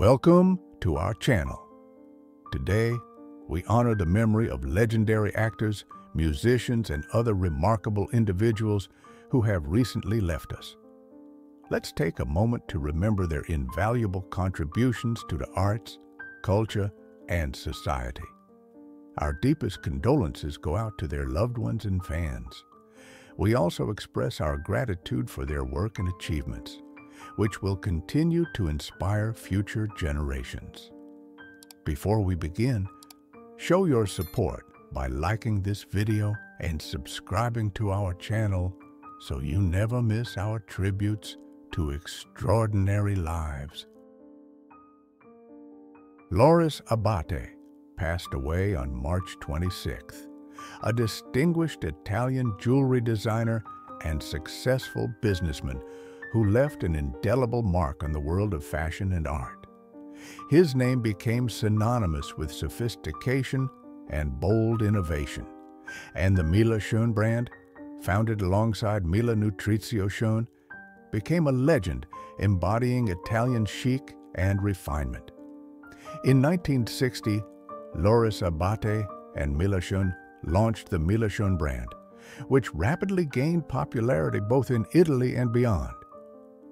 Welcome to our channel. Today, we honor the memory of legendary actors, musicians, and other remarkable individuals who have recently left us. Let's take a moment to remember their invaluable contributions to the arts, culture, and society. Our deepest condolences go out to their loved ones and fans. We also express our gratitude for their work and achievements, which will continue to inspire future generations. Before we begin, show your support by liking this video and subscribing to our channel so you never miss our tributes to extraordinary lives. Loris Abate passed away on March 26th, a distinguished Italian jewelry designer and successful businessman who left an indelible mark on the world of fashion and art. His name became synonymous with sophistication and bold innovation, and the Mila Schoen brand, founded alongside Mila Nutrizio Schoen, became a legend embodying Italian chic and refinement. In 1960, Loris Abate and Mila Schoen launched the Mila Schoen brand, which rapidly gained popularity both in Italy and beyond.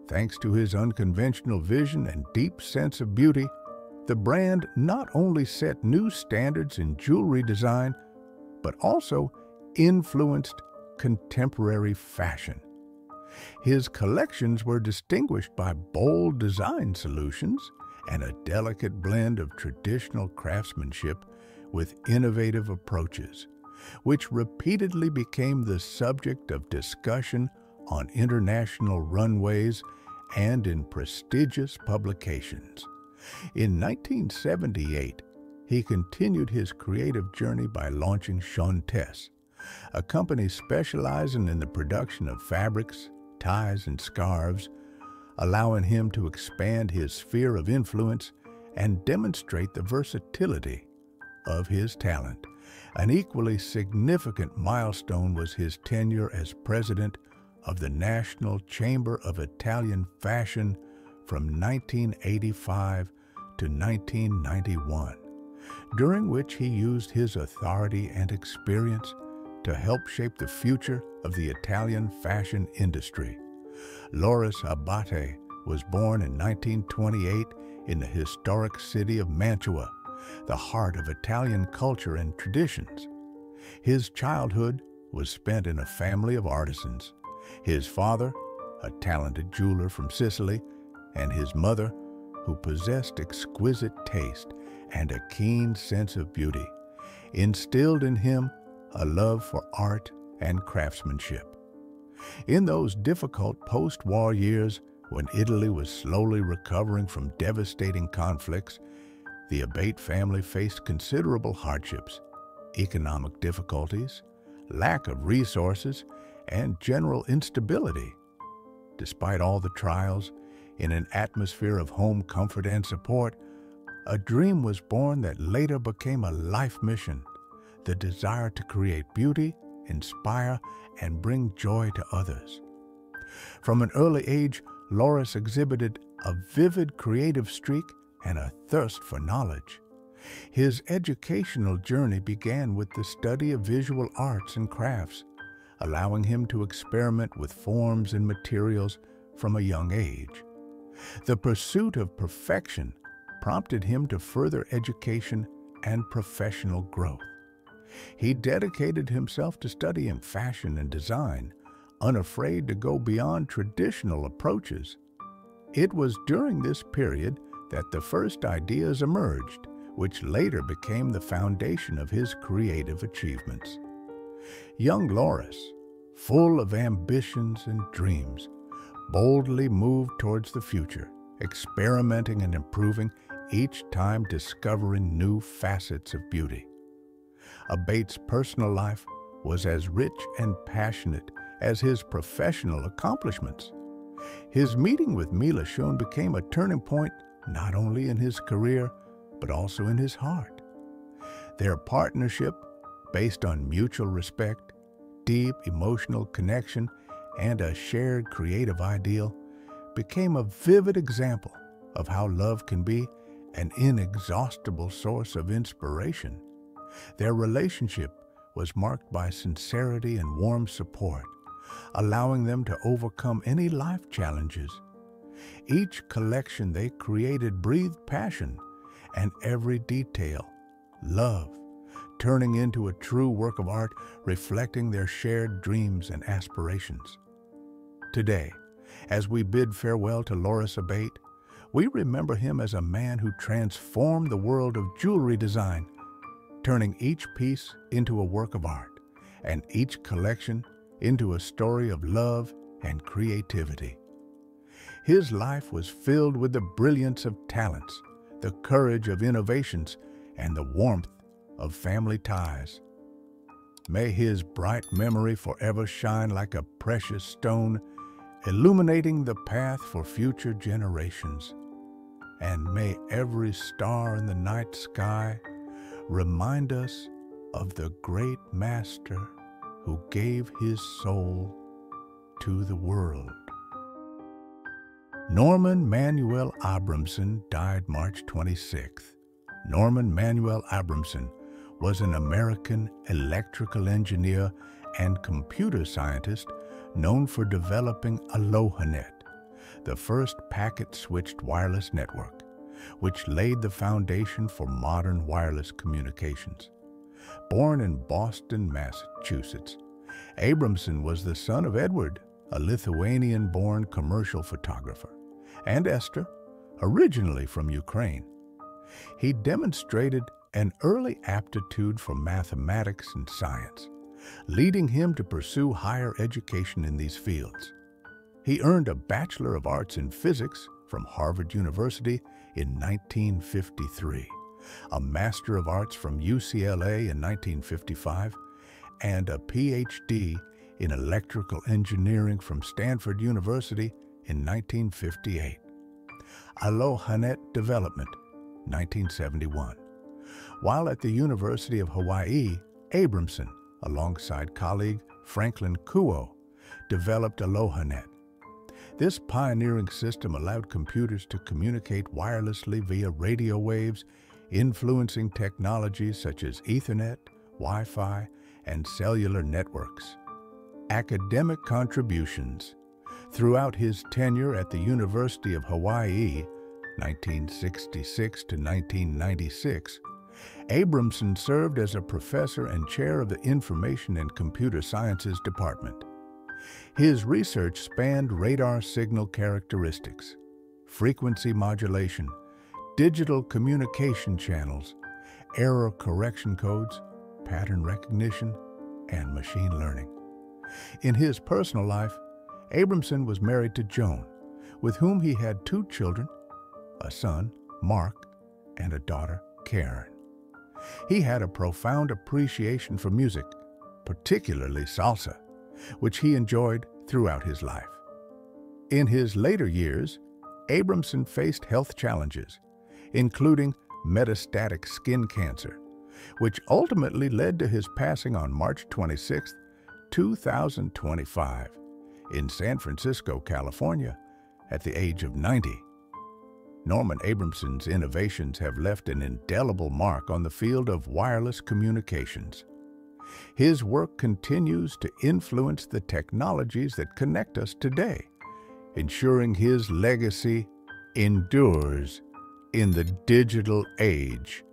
Thanks to his unconventional vision and deep sense of beauty, the brand not only set new standards in jewelry design, but also influenced contemporary fashion. His collections were distinguished by bold design solutions and a delicate blend of traditional craftsmanship with innovative approaches, which repeatedly became the subject of discussion on international runways and in prestigious publications. In 1978, he continued his creative journey by launching Schoentess, a company specializing in the production of fabrics, ties, and scarves, allowing him to expand his sphere of influence and demonstrate the versatility of his talent. An equally significant milestone was his tenure as president of the National Chamber of Italian Fashion from 1985 to 1991, during which he used his authority and experience to help shape the future of the Italian fashion industry. Loris Abate was born in 1928 in the historic city of Mantua, the heart of Italian culture and traditions. His childhood was spent in a family of artisans. His father, a talented jeweler from Sicily, and his mother, who possessed exquisite taste and a keen sense of beauty, instilled in him a love for art and craftsmanship. In those difficult post-war years, when Italy was slowly recovering from devastating conflicts, the Abate family faced considerable hardships, economic difficulties, lack of resources, and general instability. Despite all the trials, in an atmosphere of home comfort and support, a dream was born that later became a life mission: the desire to create beauty, inspire, and bring joy to others. From an early age, Loris exhibited a vivid creative streak and a thirst for knowledge. His educational journey began with the study of visual arts and crafts, allowing him to experiment with forms and materials from a young age. The pursuit of perfection prompted him to further education and professional growth. He dedicated himself to studying fashion and design, unafraid to go beyond traditional approaches. It was during this period that the first ideas emerged, which later became the foundation of his creative achievements. Young Loris, full of ambitions and dreams, boldly moved towards the future, experimenting and improving, each time discovering new facets of beauty. Abate's personal life was as rich and passionate as his professional accomplishments. His meeting with Mila Schoen became a turning point not only in his career, but also in his heart. Their partnership, based on mutual respect, deep emotional connection, and a shared creative ideal, became a vivid example of how love can be an inexhaustible source of inspiration. Their relationship was marked by sincerity and warm support, allowing them to overcome any life challenges. Each collection they created breathed passion, and every detail, love, turning into a true work of art reflecting their shared dreams and aspirations. Today, as we bid farewell to Loris Abate, we remember him as a man who transformed the world of jewelry design, turning each piece into a work of art and each collection into a story of love and creativity. His life was filled with the brilliance of talents, the courage of innovations, and the warmth of family ties. May his bright memory forever shine like a precious stone, illuminating the path for future generations. And may every star in the night sky remind us of the great master who gave his soul to the world. Norman Manuel Abramson died March 26th. Norman Manuel Abramson was an American electrical engineer and computer scientist known for developing AlohaNet, the first packet-switched wireless network, which laid the foundation for modern wireless communications. Born in Boston, Massachusetts, Abramson was the son of Edward, a Lithuanian-born commercial photographer, and Esther, originally from Ukraine. He demonstrated an early aptitude for mathematics and science, leading him to pursue higher education in these fields. He earned a Bachelor of Arts in Physics from Harvard University in 1953, a Master of Arts from UCLA in 1955, and a PhD in Electrical Engineering from Stanford University in 1958. AlohaNet Development, 1971. While at the University of Hawaii, Abramson, alongside colleague Franklin Kuo, developed AlohaNet. This pioneering system allowed computers to communicate wirelessly via radio waves, influencing technologies such as Ethernet, Wi-Fi, and cellular networks. Academic contributions. Throughout his tenure at the University of Hawaii, 1966 to 1996, Abramson served as a professor and chair of the Information and Computer Sciences Department. His research spanned radar signal characteristics, frequency modulation, digital communication channels, error correction codes, pattern recognition, and machine learning. In his personal life, Abramson was married to Joan, with whom he had 2 children, a son, Mark, and a daughter, Karen. He had a profound appreciation for music, particularly salsa, which he enjoyed throughout his life. In his later years, Abramson faced health challenges, including metastatic skin cancer, which ultimately led to his passing on March 26, 2025, in San Francisco, California, at the age of 90. Norman Abramson's innovations have left an indelible mark on the field of wireless communications. His work continues to influence the technologies that connect us today, ensuring his legacy endures in the digital age.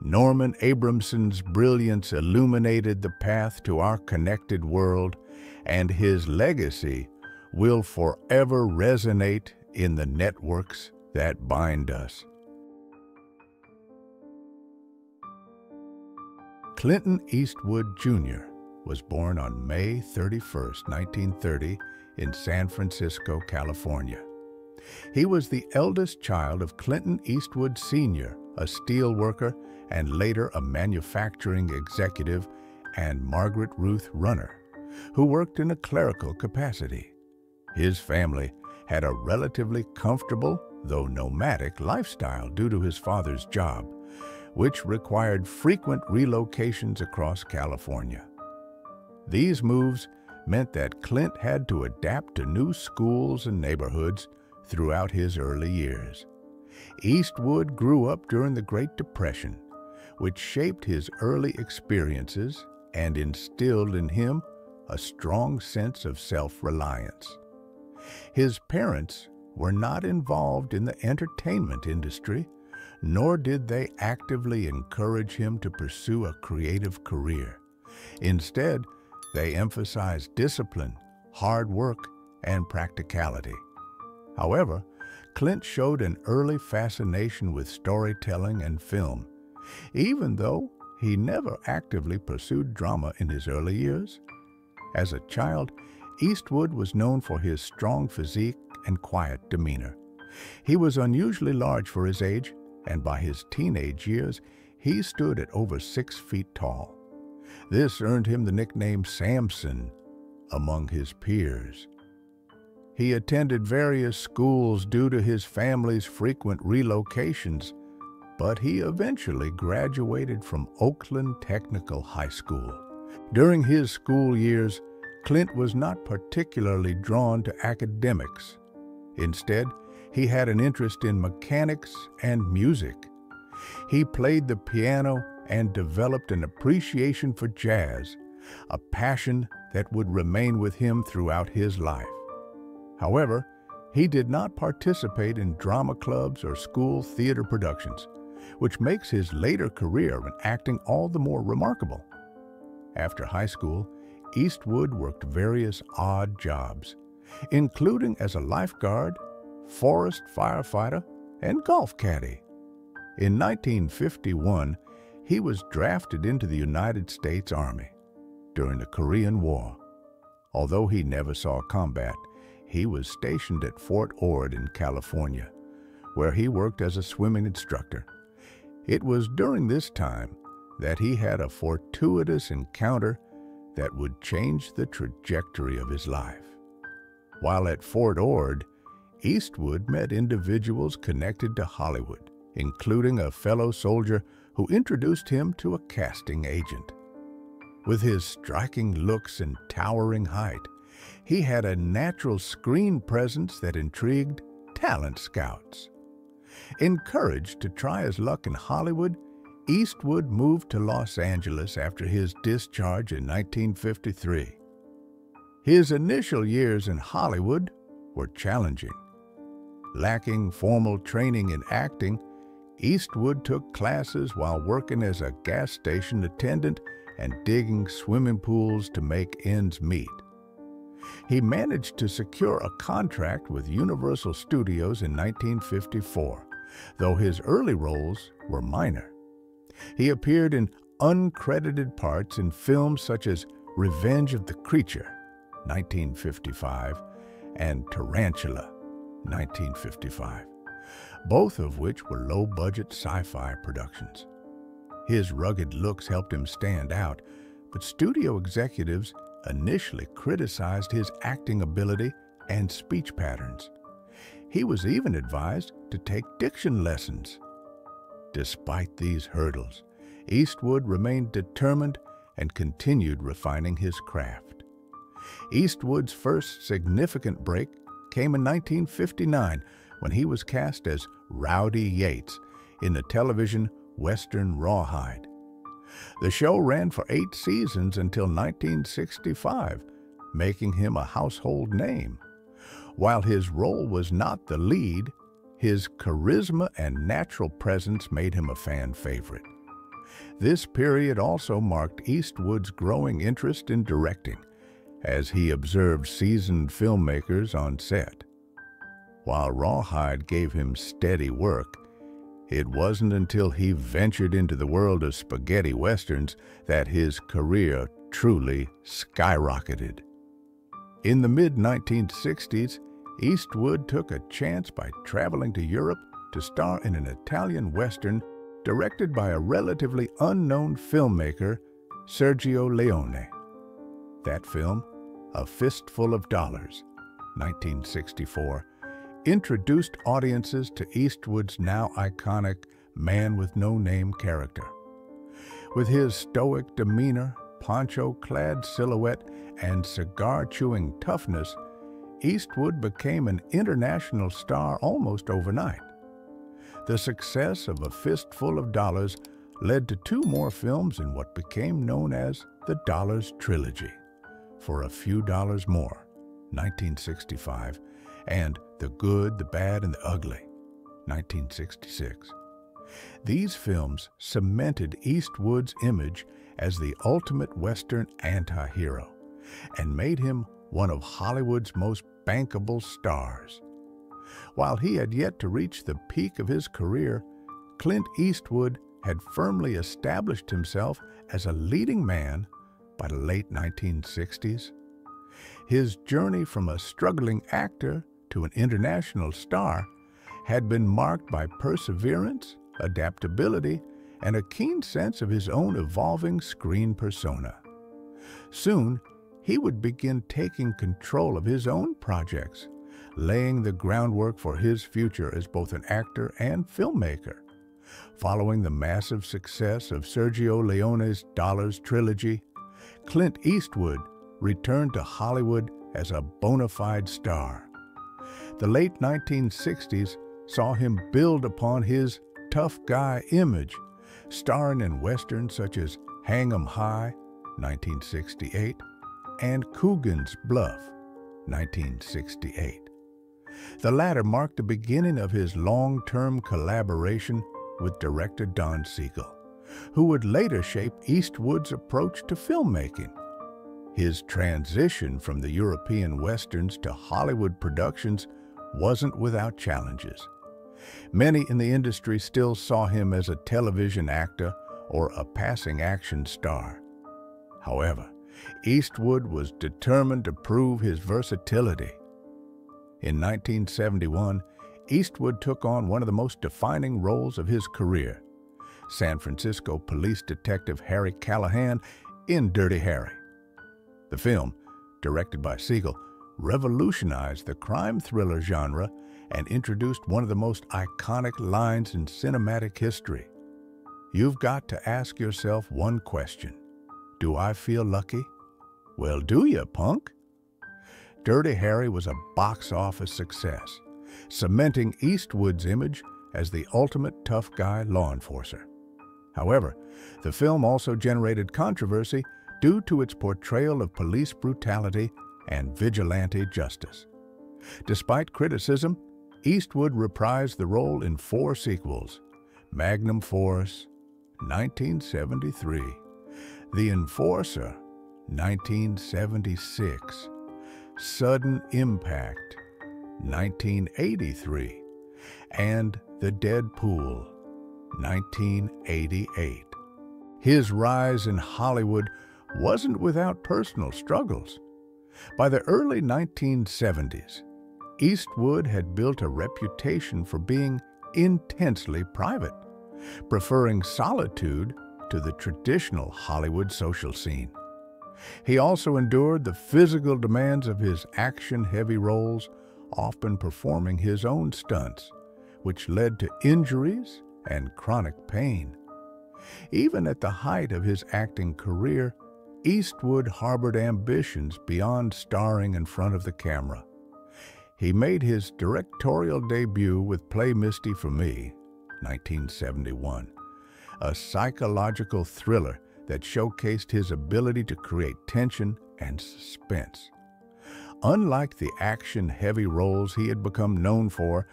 Norman Abramson's brilliance illuminated the path to our connected world, and his legacy will forever resonate in the networks that bind us. Clinton Eastwood Jr. was born on May 31, 1930, in San Francisco, California. He was the eldest child of Clinton Eastwood Sr., a steel worker and later a manufacturing executive, and Margaret Ruth Runner, who worked in a clerical capacity. His family had a relatively comfortable, though nomadic, lifestyle due to his father's job, which required frequent relocations across California. These moves meant that Clint had to adapt to new schools and neighborhoods throughout his early years. Eastwood grew up during the Great Depression, which shaped his early experiences and instilled in him a strong sense of self-reliance. His parents were not involved in the entertainment industry, nor did they actively encourage him to pursue a creative career. Instead, they emphasized discipline, hard work, and practicality. However, Clint showed an early fascination with storytelling and film, even though he never actively pursued drama in his early years. As a child, Eastwood was known for his strong physique and quiet demeanor. He was unusually large for his age, and by his teenage years, he stood at over 6 feet tall. This earned him the nickname Samson among his peers. He attended various schools due to his family's frequent relocations, but he eventually graduated from Oakland Technical High School. During his school years, Clint was not particularly drawn to academics. Instead, he had an interest in mechanics and music. He played the piano and developed an appreciation for jazz, a passion that would remain with him throughout his life. However, he did not participate in drama clubs or school theater productions, which makes his later career in acting all the more remarkable. After high school, Eastwood worked various odd jobs, including as a lifeguard, forest firefighter, and golf caddy. In 1951, he was drafted into the United States Army during the Korean War. Although he never saw combat, he was stationed at Fort Ord in California, where he worked as a swimming instructor. It was during this time that he had a fortuitous encounter that would change the trajectory of his life. While at Fort Ord, Eastwood met individuals connected to Hollywood, including a fellow soldier who introduced him to a casting agent. With his striking looks and towering height, he had a natural screen presence that intrigued talent scouts. Encouraged to try his luck in Hollywood, Eastwood moved to Los Angeles after his discharge in 1953. His initial years in Hollywood were challenging. Lacking formal training in acting, Eastwood took classes while working as a gas station attendant and digging swimming pools to make ends meet. He managed to secure a contract with Universal Studios in 1954, though his early roles were minor. He appeared in uncredited parts in films such as Revenge of the Creature, 1955, and Tarantula, 1955, both of which were low-budget sci-fi productions. His rugged looks helped him stand out, but studio executives initially criticized his acting ability and speech patterns. He was even advised to take diction lessons. Despite these hurdles, Eastwood remained determined and continued refining his craft. Eastwood's first significant break came in 1959 when he was cast as Rowdy Yates in the television Western Rawhide. The show ran for 8 seasons until 1965, making him a household name. While his role was not the lead, his charisma and natural presence made him a fan favorite. This period also marked Eastwood's growing interest in directing, as he observed seasoned filmmakers on set. While Rawhide gave him steady work, it wasn't until he ventured into the world of spaghetti westerns that his career truly skyrocketed. In the mid-1960s, Eastwood took a chance by traveling to Europe to star in an Italian western directed by a relatively unknown filmmaker, Sergio Leone. That film, A Fistful of Dollars, 1964, introduced audiences to Eastwood's now iconic man-with-no-name character. With his stoic demeanor, poncho-clad silhouette, and cigar-chewing toughness, Eastwood became an international star almost overnight. The success of A Fistful of Dollars led to two more films in what became known as the Dollars Trilogy, For a Few Dollars More, 1965, and The Good, the Bad, and the Ugly, 1966. These films cemented Eastwood's image as the ultimate Western anti-hero and made him one of Hollywood's most bankable stars. While he had yet to reach the peak of his career, Clint Eastwood had firmly established himself as a leading man by the late 1960s. His journey from a struggling actor to an international star had been marked by perseverance, adaptability, and a keen sense of his own evolving screen persona. Soon, he would begin taking control of his own projects, laying the groundwork for his future as both an actor and filmmaker. Following the massive success of Sergio Leone's Dollars Trilogy, Clint Eastwood returned to Hollywood as a bona fide star. The late 1960s saw him build upon his tough guy image, starring in westerns such as Hang 'em High, 1968, and Coogan's Bluff, 1968. The latter marked the beginning of his long-term collaboration with director Don Siegel, who would later shape Eastwood's approach to filmmaking. His transition from the European westerns to Hollywood productions wasn't without challenges. Many in the industry still saw him as a television actor or a passing action star. However, Eastwood was determined to prove his versatility. In 1971, Eastwood took on one of the most defining roles of his career, San Francisco police detective Harry Callahan in Dirty Harry. The film, directed by Siegel, revolutionized the crime thriller genre and introduced one of the most iconic lines in cinematic history. You've got to ask yourself one question. Do I feel lucky? Well, do you, punk? Dirty Harry was a box office success, cementing Eastwood's image as the ultimate tough guy law enforcer. However, the film also generated controversy due to its portrayal of police brutality and vigilante justice. Despite criticism, Eastwood reprised the role in 4 sequels: Magnum Force, 1973, The Enforcer, 1976, Sudden Impact, 1983, and The Dead Pool, 1988. His rise in Hollywood wasn't without personal struggles. By the early 1970s, Eastwood had built a reputation for being intensely private, preferring solitude to the traditional Hollywood social scene. He also endured the physical demands of his action-heavy roles, often performing his own stunts, which led to injuries and chronic pain. Even at the height of his acting career, Eastwood harbored ambitions beyond starring in front of the camera. He made his directorial debut with Play Misty for Me, 1971, a psychological thriller that showcased his ability to create tension and suspense. Unlike the action-heavy roles he had become known for,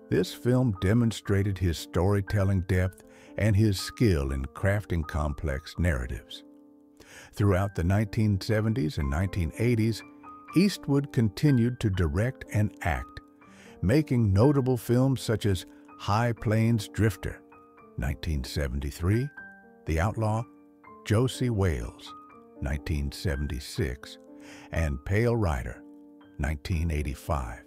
this film demonstrated his storytelling depth and his skill in crafting complex narratives. Throughout the 1970s and 1980s, Eastwood continued to direct and act, making notable films such as High Plains Drifter, 1973, The Outlaw, Josie Wales, 1976, and Pale Rider, 1985.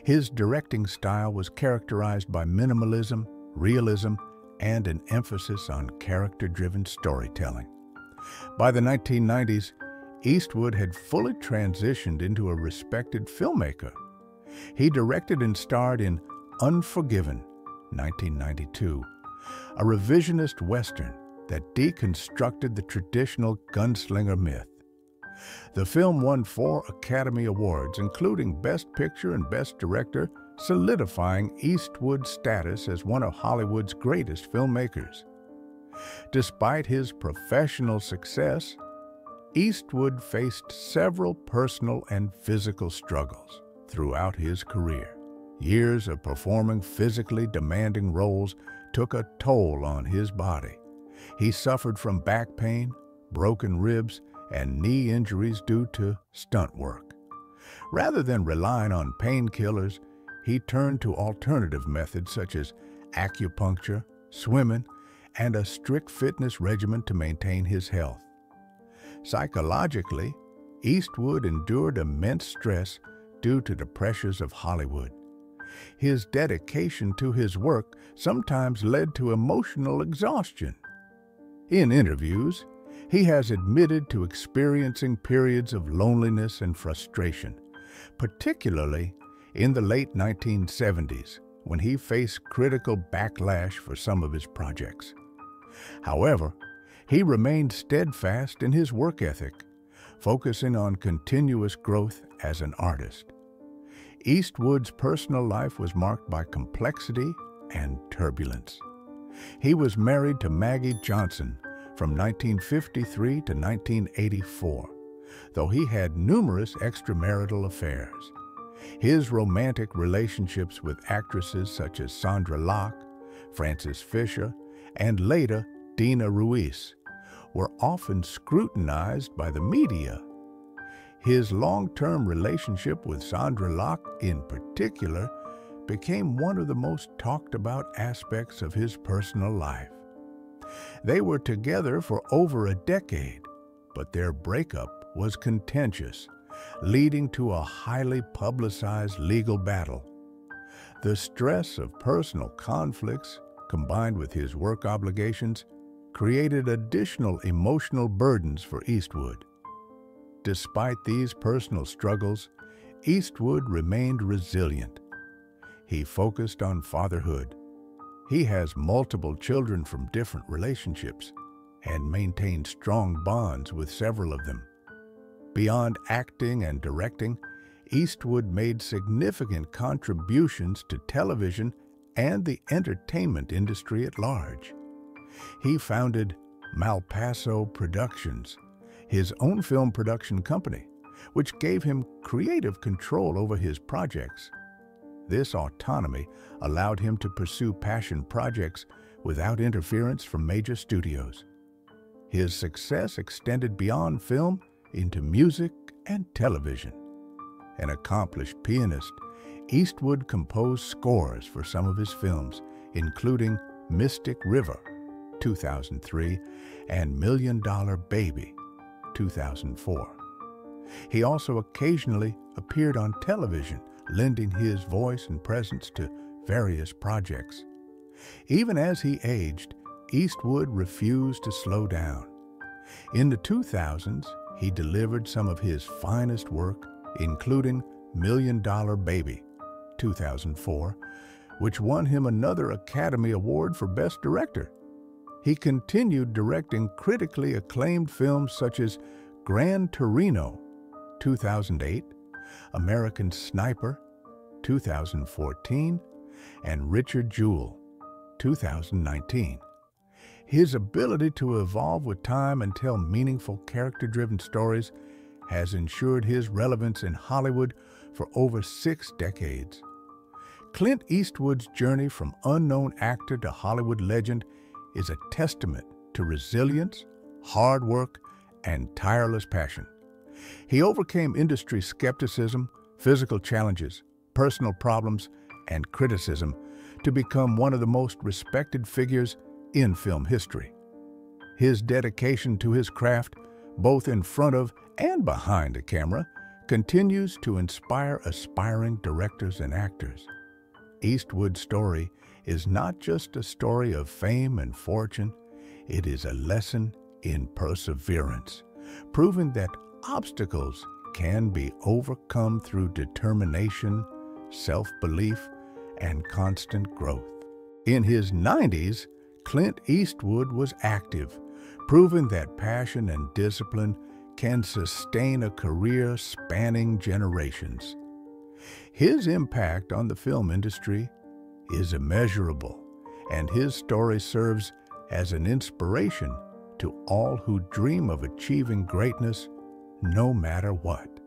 His directing style was characterized by minimalism, realism, and an emphasis on character-driven storytelling. By the 1990s, Eastwood had fully transitioned into a respected filmmaker. He directed and starred in Unforgiven, 1992, a revisionist Western that deconstructed the traditional gunslinger myth. The film won 4 Academy Awards, including Best Picture and Best Director, solidifying Eastwood's status as one of Hollywood's greatest filmmakers. Despite his professional success, Eastwood faced several personal and physical struggles throughout his career. Years of performing physically demanding roles took a toll on his body. He suffered from back pain, broken ribs, and knee injuries due to stunt work. Rather than relying on painkillers, he turned to alternative methods such as acupuncture, swimming, and a strict fitness regimen to maintain his health. Psychologically, Eastwood endured immense stress due to the pressures of Hollywood. His dedication to his work sometimes led to emotional exhaustion. In interviews, he has admitted to experiencing periods of loneliness and frustration, particularly in the late 1970s when he faced critical backlash for some of his projects. However, he remained steadfast in his work ethic, focusing on continuous growth as an artist. Eastwood's personal life was marked by complexity and turbulence. He was married to Maggie Johnson from 1953 to 1984, though he had numerous extramarital affairs. His romantic relationships with actresses such as Sandra Locke, Frances Fisher, and later Dina Ruiz were often scrutinized by the media. His long-term relationship with Sandra Locke in particular became one of the most talked about aspects of his personal life. They were together for over a decade, but their breakup was contentious, leading to a highly publicized legal battle. The stress of personal conflicts, combined with his work obligations, created additional emotional burdens for Eastwood. Despite these personal struggles, Eastwood remained resilient. He focused on fatherhood. He has multiple children from different relationships and maintained strong bonds with several of them. Beyond acting and directing, Eastwood made significant contributions to television and the entertainment industry at large. He founded Malpaso Productions, his own film production company, which gave him creative control over his projects. This autonomy allowed him to pursue passion projects without interference from major studios. His success extended beyond film into music and television. An accomplished pianist, Eastwood composed scores for some of his films, including Mystic River, 2003, and $1 Million Baby, 2004. He also occasionally appeared on television, lending his voice and presence to various projects. Even as he aged, Eastwood refused to slow down. In the 2000s, he delivered some of his finest work, including $1 Million Baby, 2004, which won him another Academy Award for Best Director. He continued directing critically acclaimed films such as Gran Torino, 2008, American Sniper, 2014, and Richard Jewell, 2019. His ability to evolve with time and tell meaningful, character-driven stories has ensured his relevance in Hollywood for over 6 decades. Clint Eastwood's journey from unknown actor to Hollywood legend is a testament to resilience, hard work, and tireless passion. He overcame industry skepticism, physical challenges, personal problems, and criticism to become one of the most respected figures in film history. His dedication to his craft, both in front of and behind the camera, continues to inspire aspiring directors and actors. Eastwood's story is not just a story of fame and fortune, it is a lesson in perseverance, proving that obstacles can be overcome through determination, self-belief, and constant growth. In his 90s, Clint Eastwood was active, proving that passion and discipline can sustain a career spanning generations. His impact on the film industry is immeasurable, and his story serves as an inspiration to all who dream of achieving greatness no matter what.